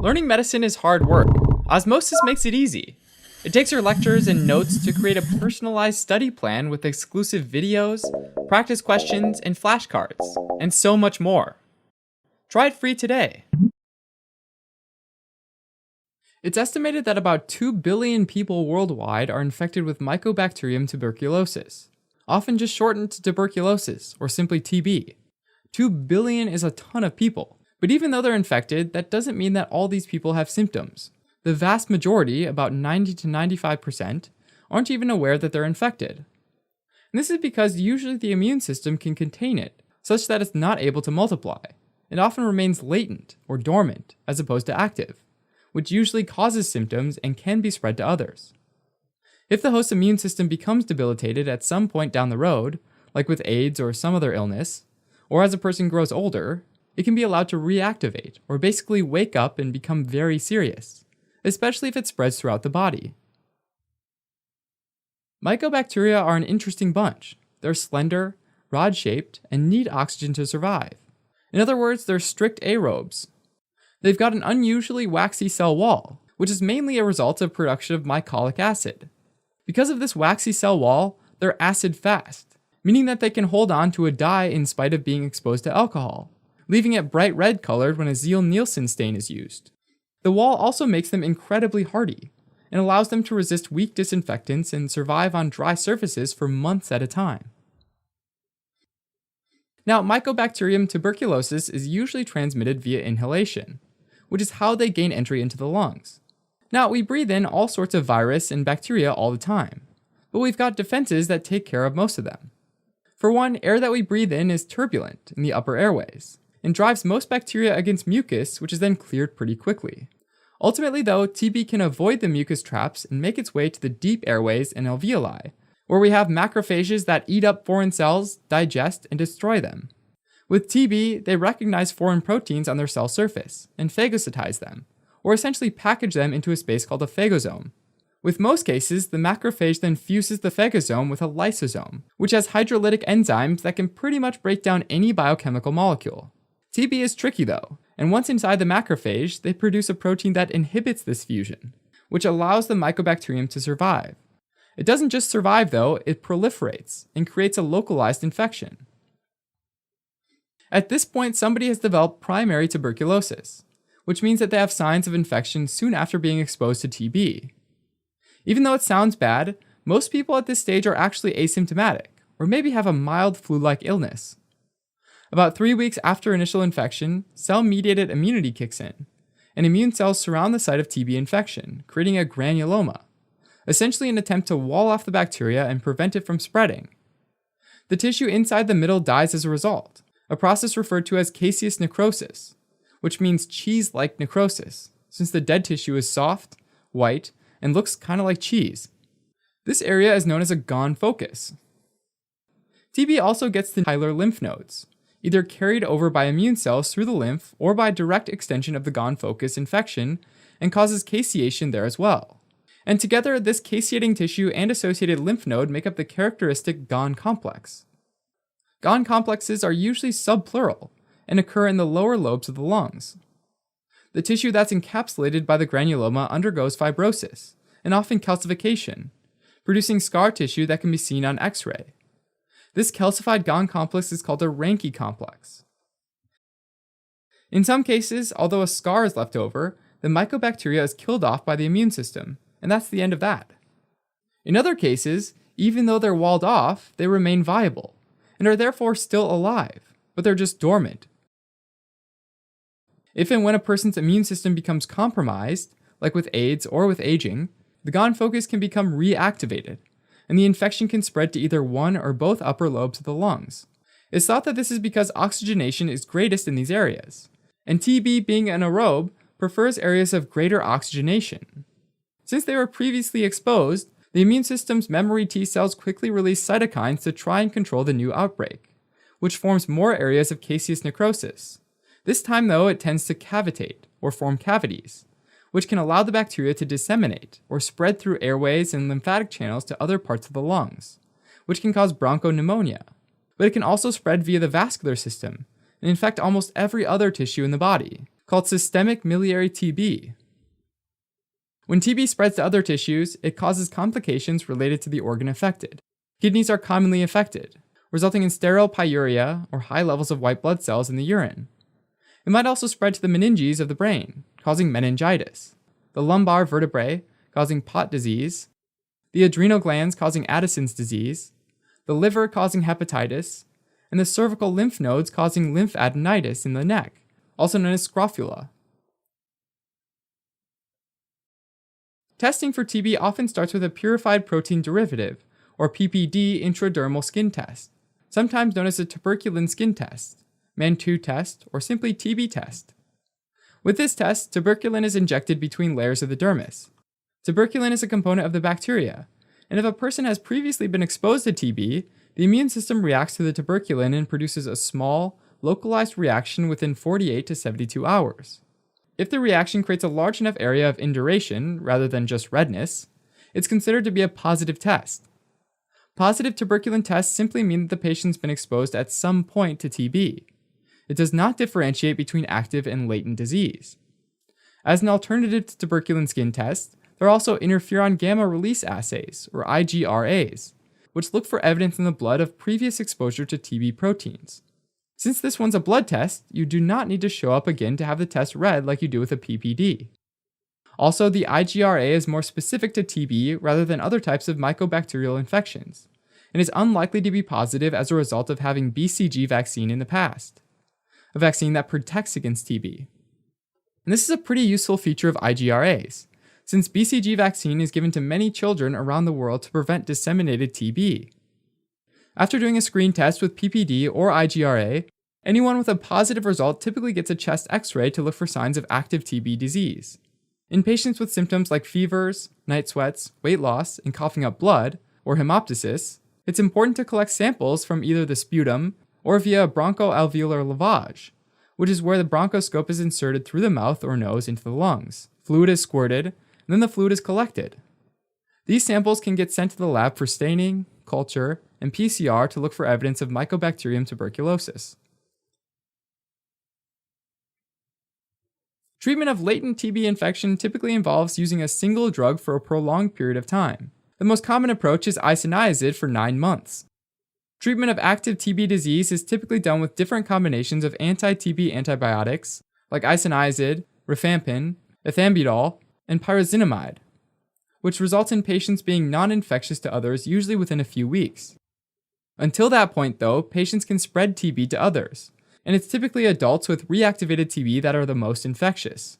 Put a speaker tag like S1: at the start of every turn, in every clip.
S1: Learning medicine is hard work. Osmosis makes it easy. It takes your lectures and notes to create a personalized study plan with exclusive videos, practice questions, and flashcards, and so much more. Try it free today. It's estimated that about 2 billion people worldwide are infected with Mycobacterium tuberculosis, often just shortened to tuberculosis or simply TB. 2 billion is a ton of people, but even though they're infected, that doesn't mean that all these people have symptoms. The vast majority, about 90 to 95%, aren't even aware that they're infected. And this is because usually the immune system can contain it, such that it's not able to multiply. It often remains latent or dormant, as opposed to active, which usually causes symptoms and can be spread to others. If the host's immune system becomes debilitated at some point down the road, like with AIDS or some other illness, or as a person grows older, it can be allowed to reactivate, or basically wake up and become very serious, especially if it spreads throughout the body. Mycobacteria are an interesting bunch. They're slender, rod-shaped, and need oxygen to survive. In other words, they're strict aerobes. They've got an unusually waxy cell wall, which is mainly a result of production of mycolic acid. Because of this waxy cell wall, they're acid-fast, meaning that they can hold on to a dye in spite of being exposed to alcohol, leaving it bright red colored when a Ziehl-Neelsen stain is used. The wall also makes them incredibly hardy, and allows them to resist weak disinfectants and survive on dry surfaces for months at a time. Now, Mycobacterium tuberculosis is usually transmitted via inhalation, which is how they gain entry into the lungs. Now, we breathe in all sorts of virus and bacteria all the time, but we've got defenses that take care of most of them. For one, air that we breathe in is turbulent in the upper airways, and drives most bacteria against mucus, which is then cleared pretty quickly. Ultimately though, TB can avoid the mucus traps and make its way to the deep airways and alveoli, where we have macrophages that eat up foreign cells, digest, and destroy them. With TB, they recognize foreign proteins on their cell surface, and phagocytize them, or essentially package them into a space called a phagosome. With most cases, the macrophage then fuses the phagosome with a lysosome, which has hydrolytic enzymes that can pretty much break down any biochemical molecule. TB is tricky though, and once inside the macrophage, they produce a protein that inhibits this fusion, which allows the mycobacterium to survive. It doesn't just survive though, it proliferates and creates a localized infection. At this point, somebody has developed primary tuberculosis, which means that they have signs of infection soon after being exposed to TB. Even though it sounds bad, most people at this stage are actually asymptomatic, or maybe have a mild flu-like illness. About 3 weeks after initial infection, cell-mediated immunity kicks in, and immune cells surround the site of TB infection, creating a granuloma, essentially an attempt to wall off the bacteria and prevent it from spreading. The tissue inside the middle dies as a result, a process referred to as caseous necrosis, which means cheese-like necrosis, since the dead tissue is soft, white, and looks kind of like cheese. This area is known as a gone focus. TB also gets to hilar lymph nodes, either carried over by immune cells through the lymph or by direct extension of the gone focus infection, and causes caseation there as well. And together, this caseating tissue and associated lymph node make up the characteristic gone complex. Gone complexes are usually subpleural and occur in the lower lobes of the lungs. The tissue that's encapsulated by the granuloma undergoes fibrosis, and often calcification, producing scar tissue that can be seen on X-ray. This calcified gone complex is called a Ranke complex. In some cases, although a scar is left over, the mycobacteria is killed off by the immune system, and that's the end of that. In other cases, even though they're walled off, they remain viable, and are therefore still alive, but they're just dormant. If and when a person's immune system becomes compromised, like with AIDS or with aging, the gone focus can become reactivated, and the infection can spread to either one or both upper lobes of the lungs. It's thought that this is because oxygenation is greatest in these areas, and TB, being an aerobe, prefers areas of greater oxygenation. Since they were previously exposed, the immune system's memory T cells quickly release cytokines to try and control the new outbreak, which forms more areas of caseous necrosis. This time though, it tends to cavitate, or form cavities, which can allow the bacteria to disseminate or spread through airways and lymphatic channels to other parts of the lungs, which can cause bronchopneumonia. But it can also spread via the vascular system and infect almost every other tissue in the body, called systemic miliary TB. When TB spreads to other tissues, it causes complications related to the organ affected. Kidneys are commonly affected, resulting in sterile pyuria or high levels of white blood cells in the urine. It might also spread to the meninges of the brain, causing meningitis, the lumbar vertebrae, causing Pott disease, the adrenal glands causing Addison's disease, the liver causing hepatitis, and the cervical lymph nodes causing lymphadenitis in the neck, also known as scrofula. Testing for TB often starts with a purified protein derivative, or PPD intradermal skin test, sometimes known as a tuberculin skin test, MAN2 test, or simply TB test. With this test, tuberculin is injected between layers of the dermis. Tuberculin is a component of the bacteria, and if a person has previously been exposed to TB, the immune system reacts to the tuberculin and produces a small, localized reaction within 48 to 72 hours. If the reaction creates a large enough area of induration, rather than just redness, it's considered to be a positive test. Positive tuberculin tests simply mean that the patient's been exposed at some point to TB. It does not differentiate between active and latent disease. As an alternative to tuberculin skin tests, there are also interferon gamma release assays, or IGRAs, which look for evidence in the blood of previous exposure to TB proteins. Since this one's a blood test, you do not need to show up again to have the test read like you do with a PPD. Also, the IGRA is more specific to TB rather than other types of mycobacterial infections, and is unlikely to be positive as a result of having BCG vaccine in the past, a vaccine that protects against TB. And this is a pretty useful feature of IGRAs, since BCG vaccine is given to many children around the world to prevent disseminated TB. After doing a screen test with PPD or IGRA, anyone with a positive result typically gets a chest x-ray to look for signs of active TB disease. In patients with symptoms like fevers, night sweats, weight loss, and coughing up blood, or hemoptysis, it's important to collect samples from either the sputum or via bronchoalveolar lavage, which is where the bronchoscope is inserted through the mouth or nose into the lungs. Fluid is squirted, and then the fluid is collected. These samples can get sent to the lab for staining, culture, and PCR to look for evidence of Mycobacterium tuberculosis. Treatment of latent TB infection typically involves using a single drug for a prolonged period of time. The most common approach is isoniazid for 9 months. Treatment of active TB disease is typically done with different combinations of anti-TB antibiotics like isoniazid, rifampin, ethambutol, and pyrazinamide, which results in patients being non-infectious to others usually within a few weeks. Until that point, though, patients can spread TB to others, and it's typically adults with reactivated TB that are the most infectious.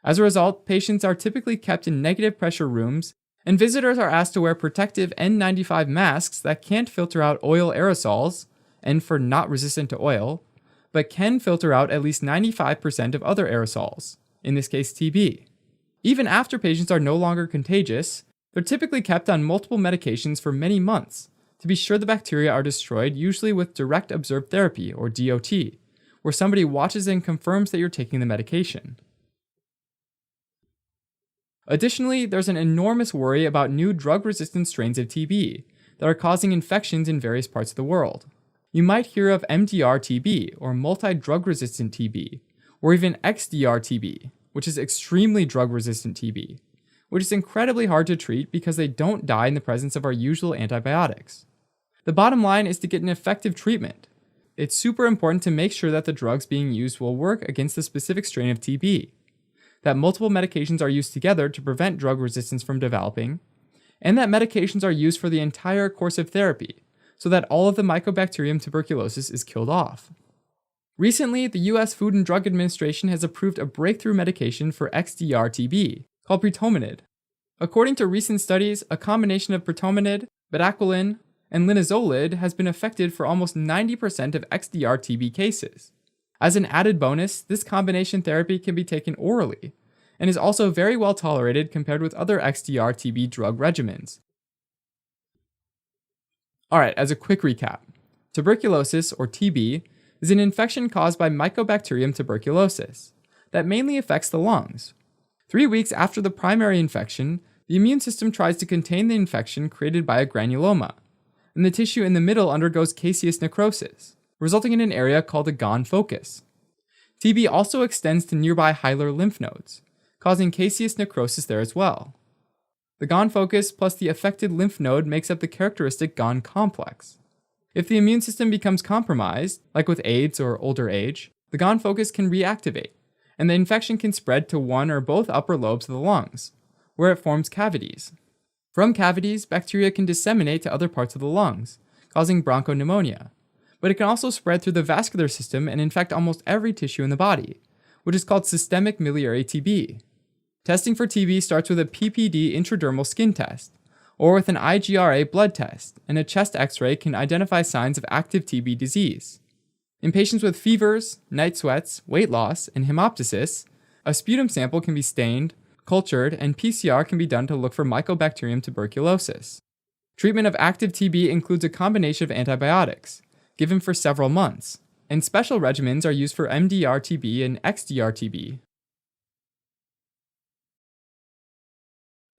S1: As a result, patients are typically kept in negative pressure rooms, and visitors are asked to wear protective N95 masks that can't filter out oil aerosols, N for not resistant to oil, but can filter out at least 95% of other aerosols, in this case TB. Even after patients are no longer contagious, they're typically kept on multiple medications for many months to be sure the bacteria are destroyed, usually with direct observed therapy, or DOT, where somebody watches and confirms that you're taking the medication. Additionally, there's an enormous worry about new drug-resistant strains of TB that are causing infections in various parts of the world. You might hear of MDR-TB, or multi-drug-resistant TB, or even XDR-TB, which is extremely drug-resistant TB, which is incredibly hard to treat because they don't die in the presence of our usual antibiotics. The bottom line is to get an effective treatment. It's super important to make sure that the drugs being used will work against the specific strain of TB, that multiple medications are used together to prevent drug resistance from developing, and that medications are used for the entire course of therapy, so that all of the Mycobacterium tuberculosis is killed off. Recently, the US Food and Drug Administration has approved a breakthrough medication for XDR-TB, called pretomanid. According to recent studies, a combination of pretomanid, bedaquiline, and linezolid has been effective for almost 90% of XDR-TB cases. As an added bonus, this combination therapy can be taken orally, and is also very well tolerated compared with other XDR-TB drug regimens. Alright, as a quick recap, tuberculosis, or TB, is an infection caused by Mycobacterium tuberculosis that mainly affects the lungs. 3 weeks after the primary infection, the immune system tries to contain the infection created by a granuloma, and the tissue in the middle undergoes caseous necrosis, resulting in an area called a Gone focus. TB also extends to nearby hilar lymph nodes, causing caseous necrosis there as well. The GON focus plus the affected lymph node makes up the characteristic GON complex. If the immune system becomes compromised, like with AIDS or older age, the GON focus can reactivate, and the infection can spread to one or both upper lobes of the lungs, where it forms cavities. From cavities, bacteria can disseminate to other parts of the lungs, causing bronchopneumonia. But it can also spread through the vascular system and infect almost every tissue in the body, which is called systemic miliary TB. Testing for TB starts with a PPD intradermal skin test, or with an IGRA blood test, and a chest x-ray can identify signs of active TB disease. In patients with fevers, night sweats, weight loss, and hemoptysis, a sputum sample can be stained, cultured, and PCR can be done to look for Mycobacterium tuberculosis. Treatment of active TB includes a combination of antibiotics, given for several months, and special regimens are used for MDR-TB and XDR-TB.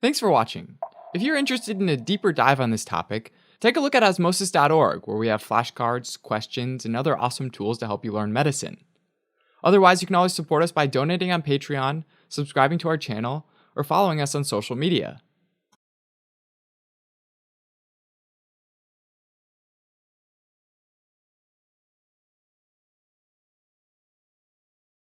S1: Thanks for watching. If you're interested in a deeper dive on this topic, take a look at osmosis.org, where we have flashcards, questions, and other awesome tools to help you learn medicine. Otherwise, you can always support us by donating on Patreon, subscribing to our channel, or following us on social media.